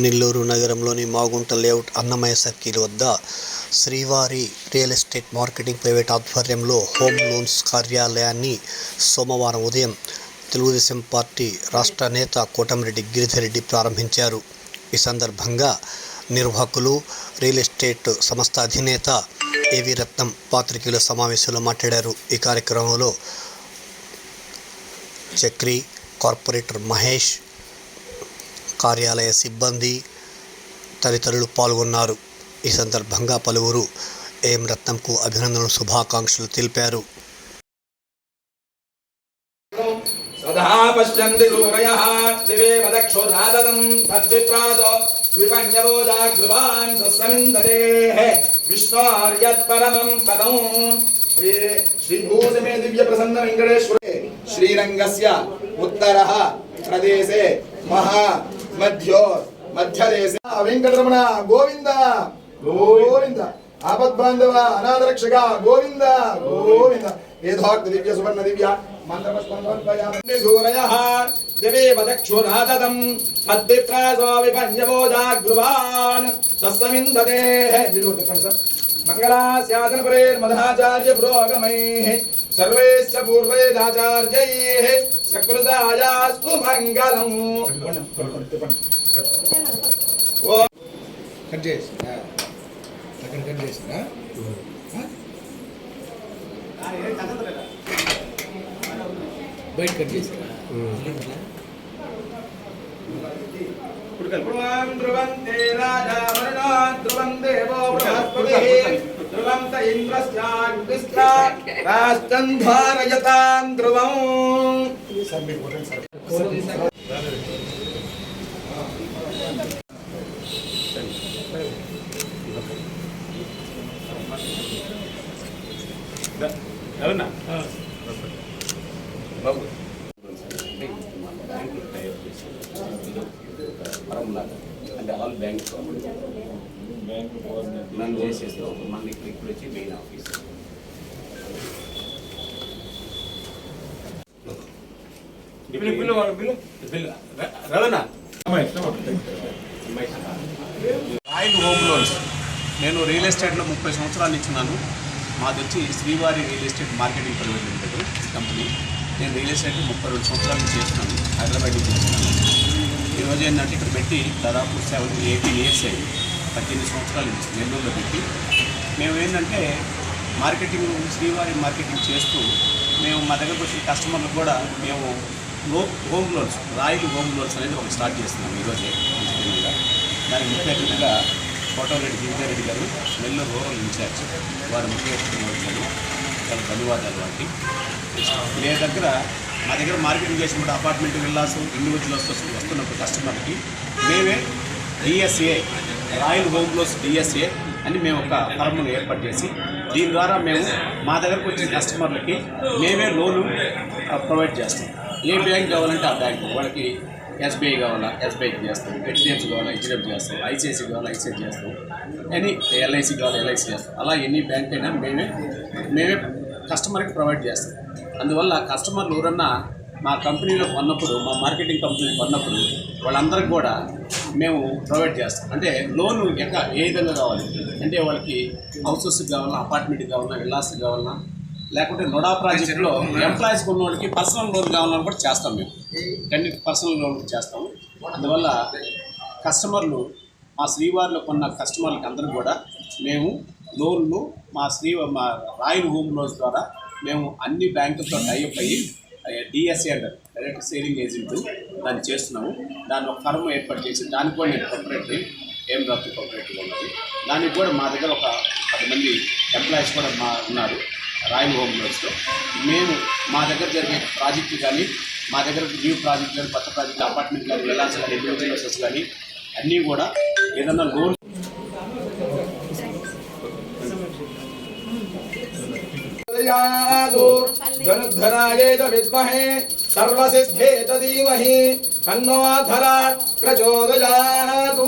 నెల్లూరు నగరంలోని Magunta layout Annamayya circle వద్ద శ్రీవారి రియల్ ఎస్టేట్ మార్కెటింగ్ ప్రైవేట్ ఆధ్వర్యంలో హోమ్ లోన్స్ కార్యాలయాన్ని సోమవారం ఉదయం తెలుగుదేశం పార్టీ రాష్ట్ర నేత కోటమిరెడ్డి గిరిధర్రెడ్డి ప్రారంభించారు. ఈ సందర్భంగా నిర్వాహకులు, రియల్ ఎస్టేట్ సంస్థ అధినేత ఏవి రత్నం పాత్రికేయుల సమావేశంలో మాట్లాడారు. ఈ కార్యక్రమంలో చక్రి, కార్పొరేటర్ మహేష్, కార్యాలయ సిబ్బంది తదితరులు పాల్గొన్నారు. ఈ సందర్భంగా పలువురు ఏం రత్నంకు అభినందనలు, శుభాకాంక్షలు తెలిపారు. శ్రీభూషమే దివ్య ప్రసన్న వెంకటేశ్వరే శ్రీరంగస్య ఉత్తరః ప్రదేశే మహా మధ్యదేశ వెంకటరమణ గోవింద గోవింద ఆపద్బాంధవ అనాథరక్షక గోవింద గోవింద వేదోక్త దివ్య సువర్ణ దివ్య మంత్రపుష్పంపయామి సూరయః దేవేవ దక్షురాదదం తద్విప్రాసో విపంచబోధాగ్రువాన్ తస్సమిందతే విరోధి పంచ మంగళాస్యాసనపరేర్మధాచార్య పురోగమైః సర్వేశ్చ పూర్వేదాచార్యైః సకృతాయాస్తు మంగళం. కట్ చేసి అక్కడ కట్ చేసినా బయట కట్ చేసినా ధ్రువంతే రాజా వరుణో ధ్రువం దేవో బృహస్పతిః ధ్రువంత ఇంద్రస్యాగ్నిస్త్రా రాష్ట్రం ధారయతాం ధ్రువం. అవునా బాబు అంటే ఆల్ బ్యాంక్ నన్ను చేసేస్తాం. మన ఇక్కడ వచ్చి main office royal home loans. నేను రియల్ ఎస్టేట్లో 30 సంవత్సరాలు ఇచ్చినాను. మాది వచ్చి శ్రీవారి real estate marketing private limited company. నేను రియల్ ఎస్టేట్ 32 సంవత్సరాల నుంచి చేస్తున్నాను. హైదరాబాద్ నుంచి చేస్తున్నాను. ఈరోజు ఏంటంటే ఇక్కడ పెట్టి దాదాపు 18 ఇయర్స్ అయింది. 18 సంవత్సరాల నుంచి నెల్లూరులో పెట్టి మేము ఏంటంటే మార్కెటింగ్, శ్రీవారి మార్కెటింగ్ చేస్తూ మేము మా దగ్గరకు వచ్చిన కస్టమర్లకు కూడా మేము home loans, royal home loans అనేది ఒకటి స్టార్ట్ చేస్తున్నాం ఈరోజే. దానికి ముఖ్య అతిథిగా కోటమిరెడ్డి గిరిధర్రెడ్డి గారు, నెల్లూరు రూరల్ ఇన్ఛార్జ్, వారు ముఖ్య అతిథిగా వచ్చారు. చాలా ధన్యవాదాలు వారికి. మా దగ్గర మార్కెటింగ్ చేసినప్పుడు అపార్ట్మెంట్, విల్లాస్, ఇండివిజువల్స్ వస్తున్నప్పుడు కస్టమర్కి మేమే DSA, royal home loans DSA అని మేము ఒక ఫర్మ్ను ఏర్పాటు చేసి దీని ద్వారా మేము మా దగ్గరకు వచ్చిన కస్టమర్లకి మేమే లోను ప్రొవైడ్ చేస్తాం. ఏ బ్యాంక్ కావాలంటే ఆ బ్యాంకు, వాళ్ళకి ఎస్బీఐ కావాలా ఎస్బీఐకి చేస్తాం, హెచ్డిఎఫ్సి కావాలా హెచ్డిఎఫ్ చేస్తాం, ఐసిఐసి కావాలా ఐసిఐ చేస్తాం, ఎల్ఐసి కావాలా ఎల్ఐసి చేస్తాం. అలా ఎన్ని బ్యాంక్ అయినా మేమే కస్టమర్కి ప్రొవైడ్ చేస్తాం. అందువల్ల కస్టమర్లు ఎవరన్నా మా కంపెనీలో కొన్నప్పుడు, మా మార్కెటింగ్ కంపెనీలో కొన్నప్పుడు వాళ్ళందరికీ కూడా మేము ప్రొవైడ్ చేస్తాం. అంటే లోను ఏ విధంగా కావాలి అంటే వాళ్ళకి హౌసెస్కి కావాలన్నా, అపార్ట్మెంట్కి కావాలన్నా, విల్లాస్కి కావాలన్నా, లేకుంటే నోడా ప్రాజెక్టులో ఎంప్లాయీస్కి ఉన్న వాళ్ళకి పర్సనల్ లోన్ కావాలని కూడా చేస్తాం. మేము పర్సనల్ లోన్ చేస్తాము. అందువల్ల కస్టమర్లు, మా శ్రీవారిలో కొన్న కస్టమర్లకి అందరికీ కూడా మేము లోన్లు మా రాయల్ హోమ్ లోన్స్ ద్వారా మేము అన్ని బ్యాంకులతో టైఅప్ అయ్యి డిఎస్ఏ అంటారు, డైరెక్ట్ సేవింగ్ ఏజెంట్, దాన్ని చేస్తున్నాము. దాన్ని ఒక ఫర్మ్ ఏర్పాటు చేసి దానికి కూడా నేను కోఆపరేటివ్ ఏం రత్నం కోఆపరేటివ్ ఉన్నది. దానికి కూడా మా దగ్గర ఒక 10 మంది ఎంప్లాయీస్ కూడా ఉన్నారు రాయల్ హోమ్ లోన్స్లో. మేము మా దగ్గర జరిగే ప్రాజెక్టులు కానీ, మా దగ్గర న్యూ ప్రాజెక్ట్ కానీ, కొత్త ప్రాజెక్టులు, అపార్ట్మెంట్ కానీ, విల్లాస్ కానీ, ఇండివిజువల్స్ కానీ అన్నీ కూడా ఏదన్నా లోన్ ధనుర్ధరాయేత విద్మహే సర్వసిద్ధేత ధీమహి తన్నో ధరా ప్రచోదయాతు.